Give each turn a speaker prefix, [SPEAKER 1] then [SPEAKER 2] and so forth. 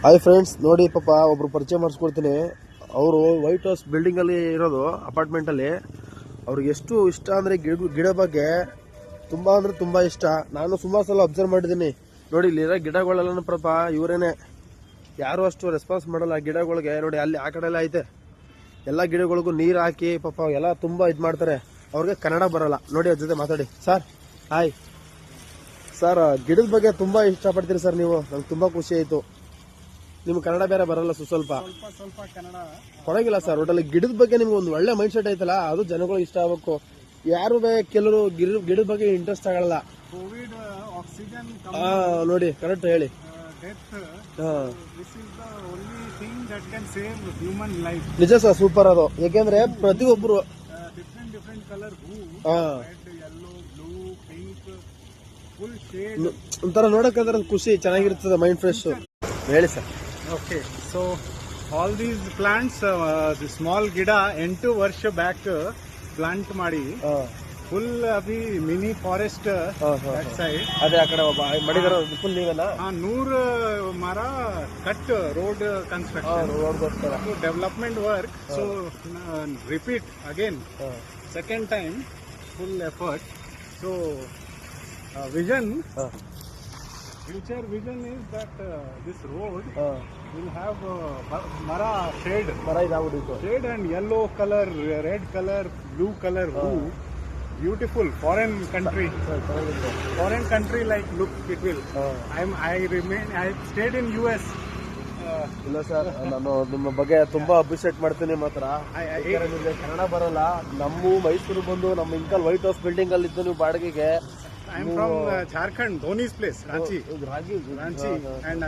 [SPEAKER 1] Hi friends, ನೋಡಿ ಪಾಪ ಒಬ್ರು ಪರಿಚಯ ಮಾಡಿಸ್ಕೊಡ್ತೀನಿ. ಅವರು ವೈಟ್ ಹೌಸ್ ಬಿಲ್ಡಿಂಗಲ್ಲಿ ಇರೋದು, ಅಪಾರ್ಟ್ಮೆಂಟಲ್ಲಿ. ಅವ್ರಿಗೆ ಎಷ್ಟು ಇಷ್ಟ ಅಂದರೆ ಗಿಡ ಬಗ್ಗೆ ತುಂಬ ಅಂದರೆ ತುಂಬ ಇಷ್ಟ. ನಾನು ಸುಮಾರು ಸಲ ಅಬ್ಸರ್ವ್ ಮಾಡಿದ್ದೀನಿ. ನೋಡಿ ಇಲ್ಲಿರೋ ಗಿಡಗಳೆಲ್ಲ ಪಾಪ ಇವರೇನೆ, ಯಾರು ಅಷ್ಟು ರೆಸ್ಪಾನ್ಸ್ ಮಾಡಲ್ಲ ಗಿಡಗಳಿಗೆ. ನೋಡಿ ಅಲ್ಲಿ ಆ ಕಡೆ ಎಲ್ಲ ಐತೆ, ಎಲ್ಲ ಗಿಡಗಳಿಗೂ ನೀರು ಹಾಕಿ ಪಾಪ ಎಲ್ಲ ತುಂಬ ಇದು ಮಾಡ್ತಾರೆ. ಅವ್ರಿಗೆ ಕನ್ನಡ ಬರಲ್ಲ. ನೋಡಿ ಅದ್ರ ಜೊತೆ ಮಾತಾಡಿ. ಸರ್ ಹಾಯ್ ಸರ್, ಗಿಡದ ಬಗ್ಗೆ ತುಂಬ ಇಷ್ಟಪಡ್ತೀರಿ ಸರ್ ನೀವು. ನಂಗೆ ತುಂಬ ಖುಷಿ ಆಯಿತು. ನಿಮ್ಗೆ ಕನ್ನಡ ಬೇರೆ ಬರಲ್ಲ ಸ್ವಲ್ಪ
[SPEAKER 2] ಸ್ವಲ್ಪ ಕನ್ನಡ
[SPEAKER 1] ಕೊಡಂಗಿಲ್ಲ ಸರ್. ಒಟ್ಟಲ್ಲಿ ಗಿಡದ ಬಗ್ಗೆ ನಿಮ್ಗೆ ಒಂದು ಒಳ್ಳೆ ಮೈಂಡ್ ಸೆಟ್ ಐತಲ್ಲ, ಅದು ಜನಗಳು ಇಷ್ಟ ಆಗಬೇಕು. ಯಾರು ಕೆಲವರು ಗಿಡದ ಬಗ್ಗೆ ಇಂಟ್ರೆಸ್ಟ್ ಆಗಲ್ಲ.
[SPEAKER 2] ಕೋವಿಡ್ ಆಕ್ಸಿಜನ್
[SPEAKER 1] ನೋಡಿ ಕರೆಕ್ಟ್ ಹೇಳಿ. ನಿಜ ಸರ್, ಸೂಪರ್ ಅದು. ಯಾಕೆಂದ್ರೆ ಪ್ರತಿಯೊಬ್ಬರು
[SPEAKER 2] ಡಿಫ್ರೆಂಟ್ ಕಲರ್ ಹೂ, red, yellow, blue, pink, full shade
[SPEAKER 1] ಒಂಥರ ನೋಡಕ್ಕೆ ಖುಷಿ ಚೆನ್ನಾಗಿರ್ತದೆ, ಮೈಂಡ್ ಫ್ರೆಶ್. ಹೇಳಿ sir.
[SPEAKER 2] Okay, so all these plants small ಗಿಡ 8 ವರ್ಷ ಬ್ಯಾಕ್ ಪ್ಲಾಂಟ್ ಮಾಡಿ ಫುಲ್ ಅಭಿ ಮಿನಿ ಫಾರೆಸ್ಟ್ ಸೈಡ್.
[SPEAKER 1] ಅದೇ ಆ ಕಡೆ ಮಾಡಿದಾರೆ ಫುಲ್ ನೀವೆಲ್ಲ
[SPEAKER 2] 100 ಮರ cut road construction, development work. So repeat again, second time full effort. So vision, future vision is that this road will have mara shade and yellow color, red color, blue color hue. Beautiful foreign country like look it will. I stayed in US.
[SPEAKER 1] ಇಲ್ಲ sir, ನಾನು ನಿಮ್ಮ ಬಗ್ಗೆ ತುಂಬಾ appreciate ಮಾಡ್ತೀನಿ. ಮಾತ್ರ ನಿಮಗೆ ಕನ್ನಡ ಬರಲ್ಲ. ನಮ್ಮ ಮೈಸೂರು ಬಂದು ನಮ್ಮ ಇಂಕಲ್ ವೈಟ್ ಹೌಸ್ ಬಿಲ್ಡಿಂಗ್ ಅಲ್ಲಿ ಇದ್ದು ನೀವು ಬಾಡಿಗೆಗೆ.
[SPEAKER 2] I am from Jharkhand, Dhoni's place, Ranchi, and